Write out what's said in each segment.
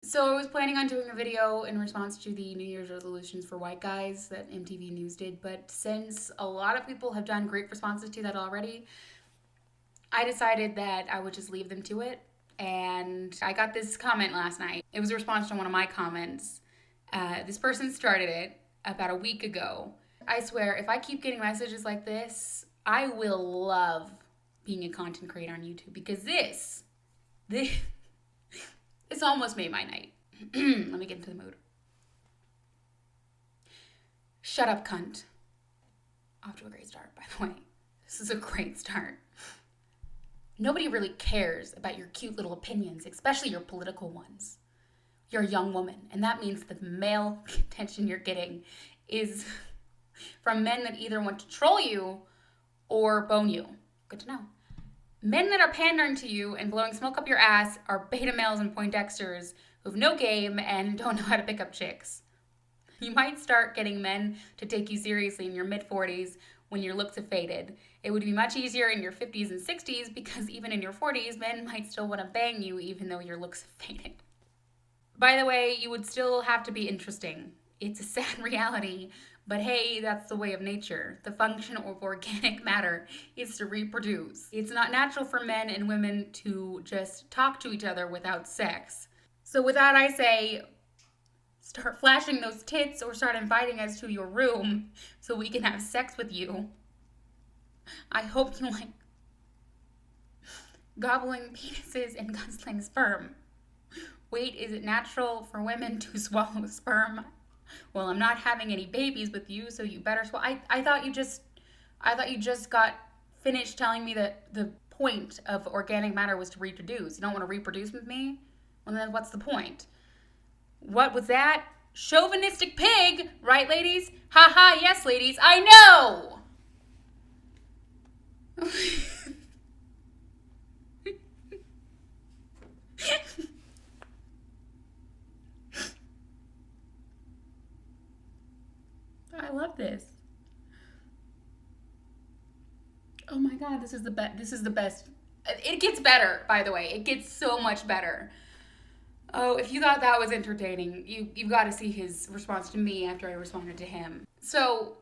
So I was planning on doing a video in response to the New Year's resolutions for white guys that MTV News did, but since a lot of people have done great responses to that already, I decided that I would just leave them to it. And I got this comment last night. It was a response to one of my comments. This person started it about a week ago. I swear, if I keep getting messages like this, I will love being a content creator on YouTube because this almost made my night. Let me get into the mood. Shut up, cunt. Off to a great start, by the way. This is a great start. Nobody really cares about your cute little opinions, especially your political ones. You're a young woman, and that means the male attention you're getting is from men that either want to troll you or bone you. Good to know. Men that are pandering to you and blowing smoke up your ass are beta males and Poindexters who have no game and don't know how to pick up chicks. You might start getting men to take you seriously in your mid-40s when your looks have faded. It would be much easier in your 50s and 60s because even in your 40s, men might still want to bang you even though your looks have faded. By the way, you would still have to be interesting. It's a sad reality, but hey, that's the way of nature. The function of organic matter is to reproduce. It's not natural for men and women to just talk to each other without sex. So with that, I say, start flashing those tits or start inviting us to your room so we can have sex with you. I hope you like gobbling penises and guzzling sperm. Wait, is it natural for women to swallow sperm? Well, I'm not having any babies with you, so you better swallow. I thought you just got finished telling me that the point of organic matter was to reproduce. You don't want to reproduce with me? Well, then what's the point? What was that? Chauvinistic pig, right, ladies? Ha ha, yes, ladies, I know! I love this. Oh my god, this is the best. This is the best. It gets better, by the way. It gets so much better. Oh, if you thought that was entertaining, you've got to see his response to me after I responded to him. So,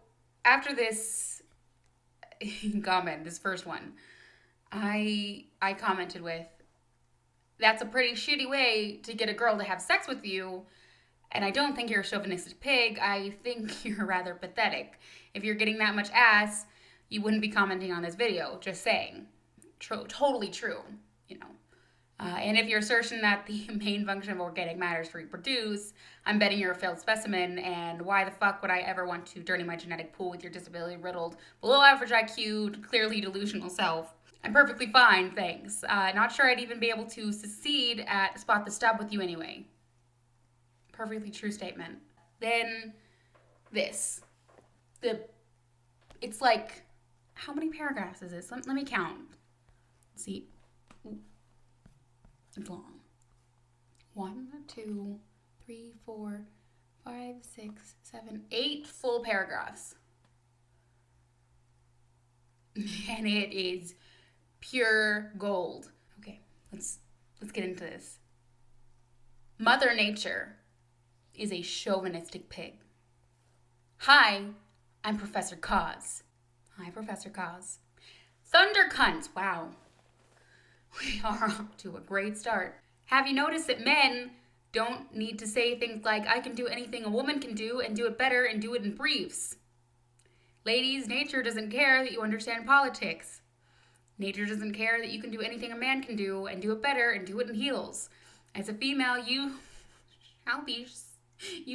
after this comment, this first one, I commented with, "That's a pretty shitty way to get a girl to have sex with you. And I don't think you're a chauvinistic pig. I think you're rather pathetic. If you're getting that much ass, you wouldn't be commenting on this video. Just saying. Totally true, you know. And if your assertion that the main function of organic matter is to reproduce, I'm betting you're a failed specimen, and why the fuck would I ever want to dirty my genetic pool with your disability-riddled, below-average IQ, clearly delusional self? I'm perfectly fine, thanks. Not sure I'd even be able to succeed at Spot the Stub with you anyway." Perfectly true statement. Then this. It's like, how many paragraphs is this? Let me count. Let's see. Ooh, it's long. 1, 2, 3, 4, 5, 6, 7, 8 full paragraphs. And it is pure gold. Okay, let's get into this. Mother Nature is a chauvinistic pig. Hi, I'm Professor Cause. Hi, Professor Cause. Thunder cunts. Wow. We are off to a great start. Have you noticed that men don't need to say things like, I can do anything a woman can do and do it better and do it in briefs? Ladies, nature doesn't care that you understand politics. Nature doesn't care that you can do anything a man can do and do it better and do it in heels. As a female, you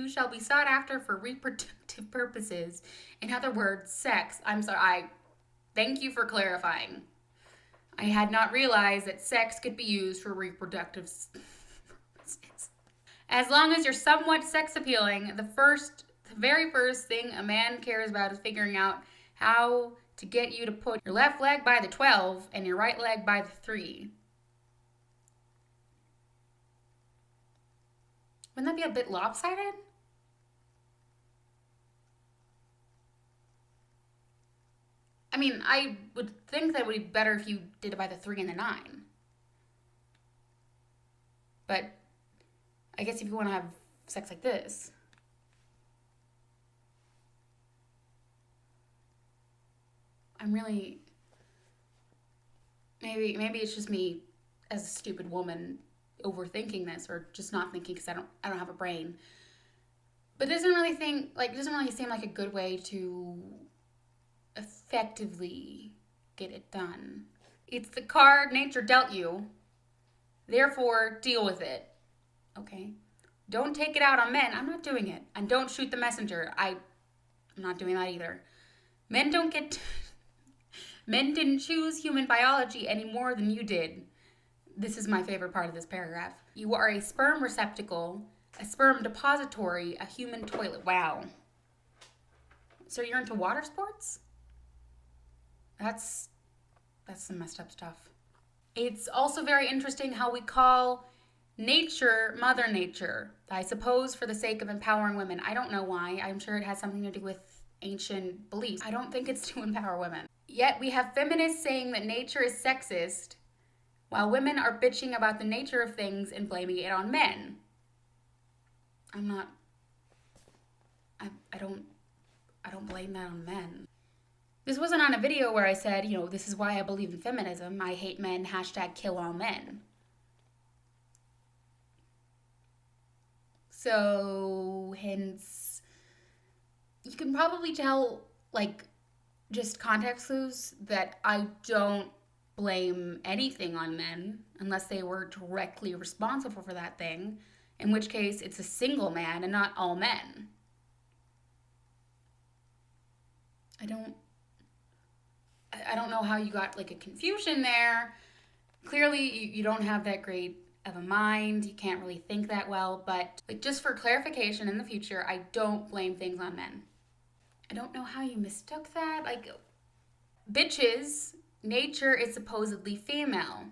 shall be sought after for reproductive purposes. In other words, sex. Thank you for clarifying. I had not realized that sex could be used for reproductive purposes. As long as you're somewhat sex appealing, the very first thing a man cares about is figuring out how to get you to put your left leg by the 12 and your right leg by the 3. Wouldn't that be a bit lopsided? I mean, I would think that it would be better if you did it by the 3 and the 9. But I guess if you want to have sex like this. I'm really, maybe it's just me as a stupid woman overthinking this, or just not thinking because I don't have a brain. But it doesn't really seem like a good way to effectively get it done. It's the card nature dealt you. Therefore, deal with it. Okay? Don't take it out on men. I'm not doing it. And don't shoot the messenger. I'm not doing that either. Men don't get... Men didn't choose human biology any more than you did. This is my favorite part of this paragraph. You are a sperm receptacle, a sperm depository, a human toilet. Wow. So you're into water sports? That's some messed up stuff. It's also very interesting how we call nature Mother Nature. I suppose for the sake of empowering women. I don't know why. I'm sure it has something to do with ancient beliefs. I don't think it's to empower women. Yet we have feminists saying that nature is sexist, while women are bitching about the nature of things and blaming it on men. I don't blame that on men. This wasn't on a video where I said, this is why I believe in feminism. I hate men, #kill all men. So, hence, you can probably tell, just context clues, that I don't blame anything on men unless they were directly responsible for that thing, in which case it's a single man and not all men. I don't know how you got a confusion there. Clearly you don't have that great of a mind. You can't really think that well, but just for clarification in the future, I don't blame things on men. I don't know how you mistook that. Bitches, nature is supposedly female.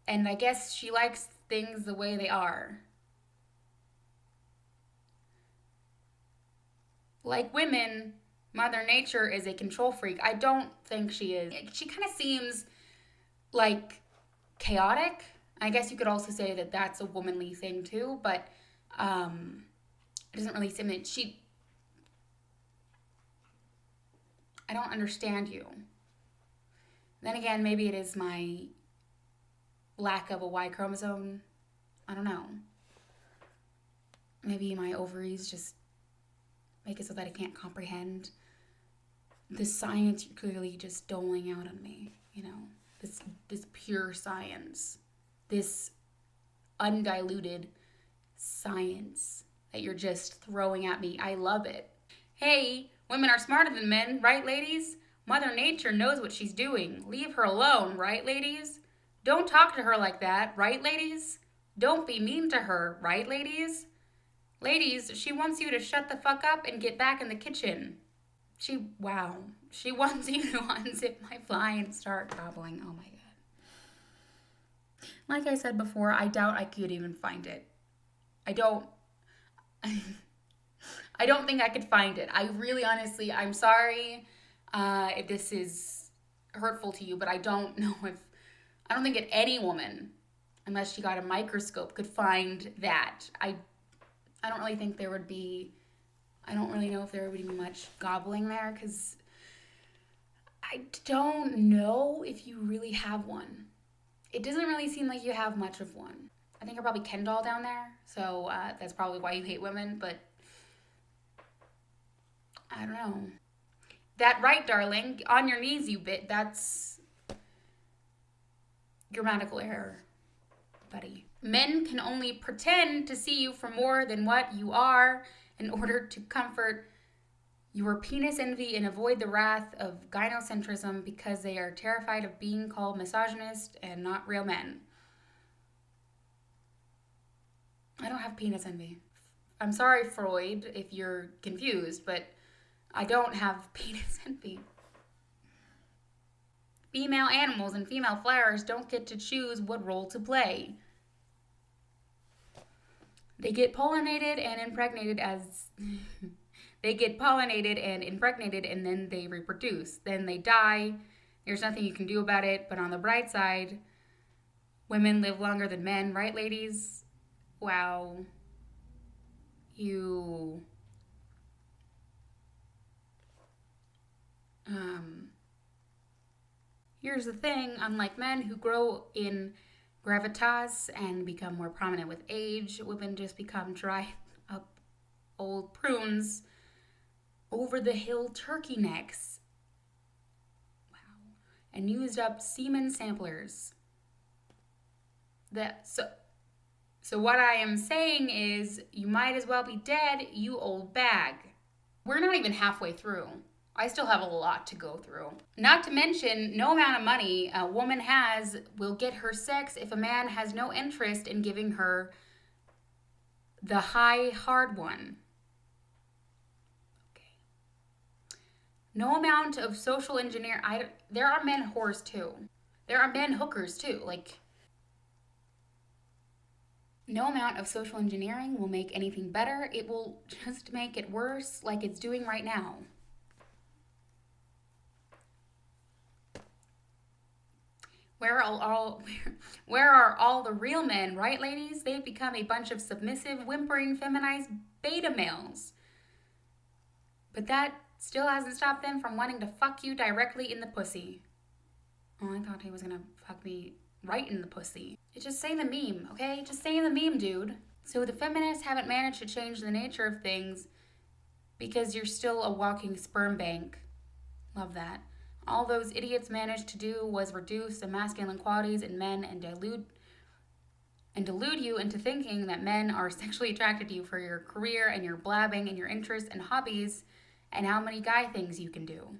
And I guess she likes things the way they are. Like women, Mother Nature is a control freak. I don't think she is. She kind of seems chaotic. I guess you could also say that that's a womanly thing too, but it doesn't really seem that I don't understand you. Then again, maybe it is my lack of a Y chromosome. I don't know. Maybe my ovaries just make it so that I can't comprehend the science you're clearly just doling out on me, this pure science, this undiluted science that you're just throwing at me. I love it. Hey, women are smarter than men, right, ladies? Mother Nature knows what she's doing. Leave her alone, right, ladies? Don't talk to her like that, right, ladies? Don't be mean to her, right, ladies? Ladies, she wants you to shut the fuck up and get back in the kitchen. She wants you to unzip my fly and start gobbling. Oh my god. Like I said before, I doubt I could even find it. I don't think I could find it. I really, honestly, I'm sorry if this is hurtful to you, but I don't think that any woman, unless she got a microscope, could find that. I don't really think there would be, I don't really know if there would be much gobbling there, because I don't know if you really have one. It doesn't really seem like you have much of one. I think you're probably Ken doll down there, so that's probably why you hate women, but I don't know. That right, darling. On your knees, you bit. That's grammatical error, buddy. Men can only pretend to see you for more than what you are in order to comfort your penis envy and avoid the wrath of gynocentrism because they are terrified of being called misogynist and not real men. I don't have penis envy. I'm sorry, Freud, if you're confused, but I don't have penis envy. Female animals and female flowers don't get to choose what role to play. They get pollinated and impregnated and then they reproduce. Then they die. There's nothing you can do about it. But on the bright side, women live longer than men, right, ladies? wow, you here's the thing, unlike men who grow in gravitas and become more prominent with age, women just become dry up old prunes over the hill turkey necks. Wow. And used up semen samplers. So what I am saying is you might as well be dead, you old bag. We're not even halfway through. I still have a lot to go through. Not to mention, no amount of money a woman has will get her sex if a man has no interest in giving her the high, hard one. Okay. No amount of social engineer. There are men whores too. There are men hookers too. Like, no amount of social engineering will make anything better. It will just make it worse, like it's doing right now. Where are all the real men, right, ladies? They've become a bunch of submissive, whimpering, feminized beta males. But that still hasn't stopped them from wanting to fuck you directly in the pussy. Oh, I thought he was gonna fuck me right in the pussy. Just say the meme, okay? Just say the meme, dude. So the feminists haven't managed to change the nature of things because you're still a walking sperm bank. Love that. All those idiots managed to do was reduce the masculine qualities in men and delude you into thinking that men are sexually attracted to you for your career and your blabbing and your interests and hobbies and how many guy things you can do.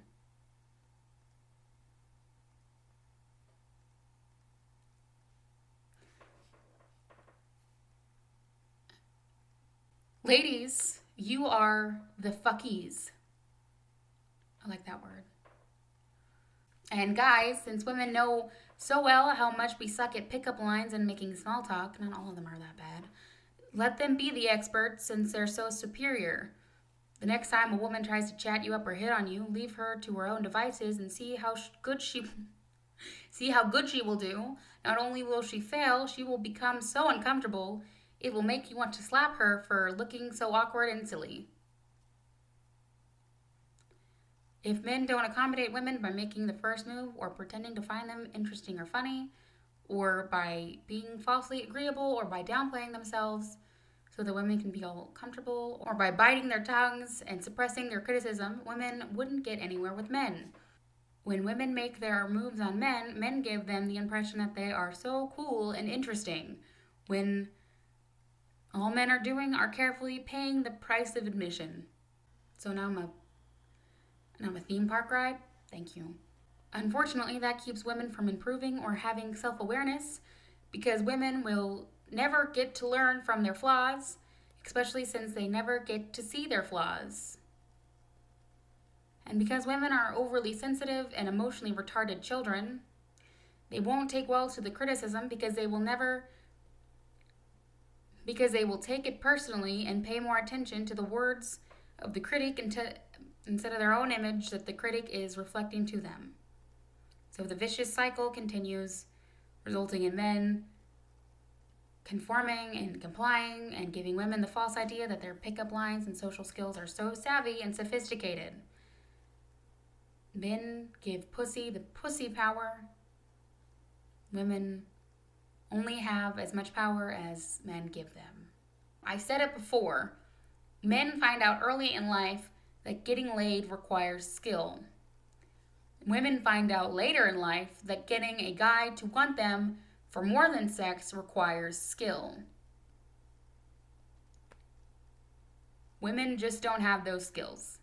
Ladies, you are the fuckies. I like that word. And guys, since women know so well how much we suck at pickup lines and making small talk, not all of them are that bad, let them be the experts since they're so superior. The next time a woman tries to chat you up or hit on you, leave her to her own devices and see how good she will do. Not only will she fail, she will become so uncomfortable, it will make you want to slap her for looking so awkward and silly. If men don't accommodate women by making the first move or pretending to find them interesting or funny, or by being falsely agreeable or by downplaying themselves so that women can feel comfortable, or by biting their tongues and suppressing their criticism, women wouldn't get anywhere with men. When women make their moves on men, men give them the impression that they are so cool and interesting, when all men are doing are carefully paying the price of admission. So now I'm a theme park ride? Thank you. Unfortunately, that keeps women from improving or having self-awareness because women will never get to learn from their flaws, especially since they never get to see their flaws. And because women are overly sensitive and emotionally retarded children, they won't take well to the criticism because they will take it personally and pay more attention to the words of the critic instead of their own image that the critic is reflecting to them. So the vicious cycle continues, resulting in men conforming and complying and giving women the false idea that their pickup lines and social skills are so savvy and sophisticated. Men give pussy the pussy power. Women only have as much power as men give them. I said it before. Men find out early in life that getting laid requires skill. Women find out later in life that getting a guy to want them for more than sex requires skill. Women just don't have those skills.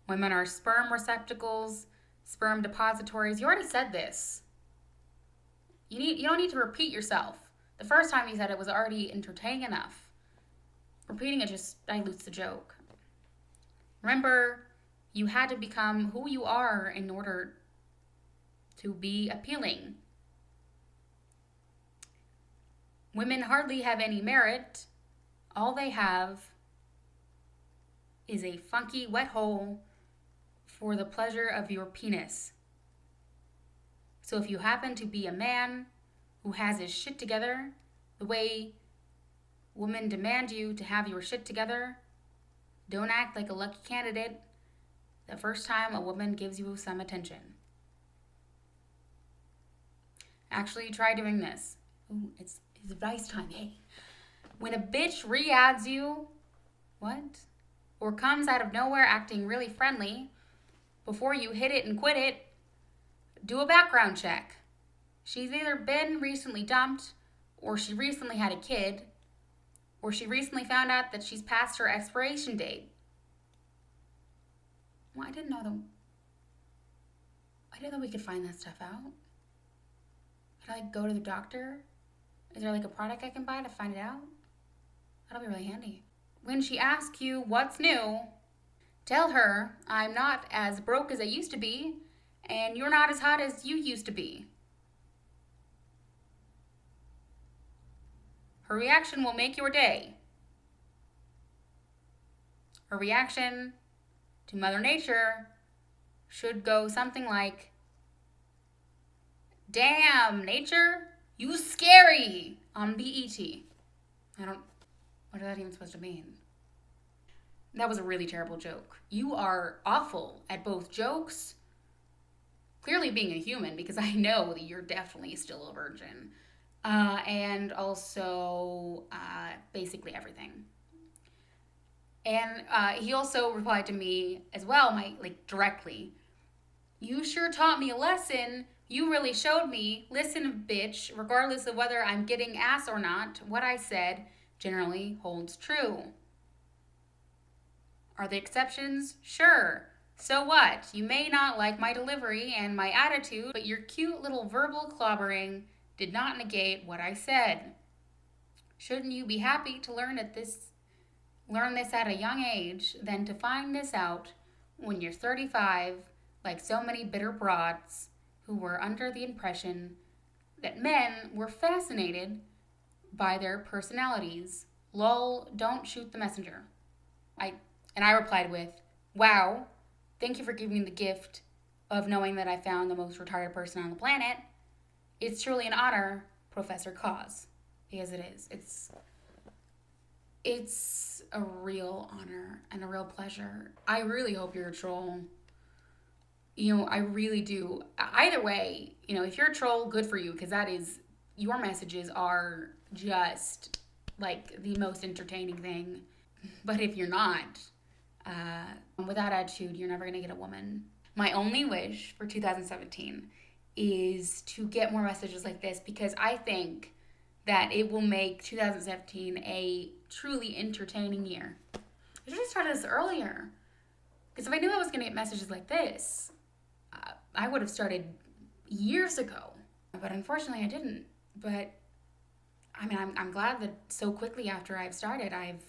Women are sperm receptacles, sperm depositories. You already said this. You don't need to repeat yourself. The first time you said it was already entertaining enough. Repeating it just dilutes the joke. Remember, you had to become who you are in order to be appealing. Women hardly have any merit. All they have is a funky wet hole for the pleasure of your penis. So if you happen to be a man who has his shit together the way women demand you to have your shit together, don't act like a lucky candidate the first time a woman gives you some attention. Actually, try doing this. Ooh, it's advice time. Hey, when a bitch re-adds you, what? Or comes out of nowhere acting really friendly, before you hit it and quit it, do a background check. She's either been recently dumped, or she recently had a kid, or she recently found out that she's past her expiration date. Well, I didn't know we could find that stuff out. Could I go to the doctor? Is there a product I can buy to find it out? That'll be really handy. When she asks you what's new, tell her I'm not as broke as I used to be, and you're not as hot as you used to be. Her reaction will make your day. Her reaction to Mother Nature should go something like, "Damn, nature, you scary," on BET. What is that even supposed to mean? That was a really terrible joke. You are awful at both jokes, clearly being a human, because I know that you're definitely still a virgin, and also basically everything. And he also replied to me as well, directly. "You sure taught me a lesson. You really showed me. Listen, bitch, regardless of whether I'm getting ass or not, what I said generally holds true. Are there exceptions? Sure. So what? You may not like my delivery and my attitude, but your cute little verbal clobbering did not negate what I said. Shouldn't you be happy to learn this at a young age than to find this out when you're 35, like so many bitter broads who were under the impression that men were fascinated by their personalities? Lol, don't shoot the messenger." I replied with, "Wow, thank you for giving me the gift of knowing that I found the most retarded person on the planet. It's truly an honor, Professor Cause." Because it is. It's a real honor and a real pleasure. I really hope you're a troll. I really do. Either way, if you're a troll, good for you, because your messages are just the most entertaining thing. But if you're not, with that attitude, you're never going to get a woman. My only wish for 2017 is to get more messages like this, because I think that it will make 2017 a truly entertaining year. I should have started this earlier, because if I knew I was going to get messages like this, I would have started years ago. But unfortunately, I didn't. But I'm glad that so quickly after I've started, I've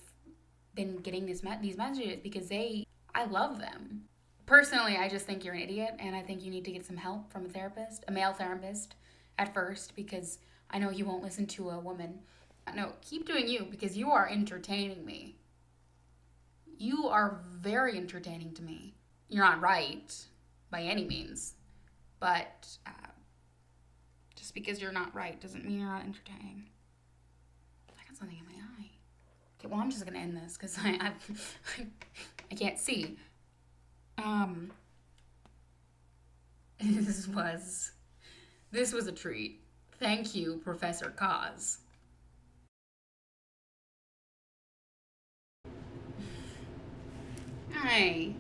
been getting these messages, because I love them. Personally, I just think you're an idiot, and I think you need to get some help from a male therapist at first, because I know you won't listen to a woman. No, keep doing you, because you are entertaining me. You are very entertaining to me. You're not right by any means, but just because you're not right doesn't mean you're not entertaining. I got something in my eye. Okay, well, I'm just gonna end this because I can't see. This was a treat. Thank you, Professor Cause. Hi.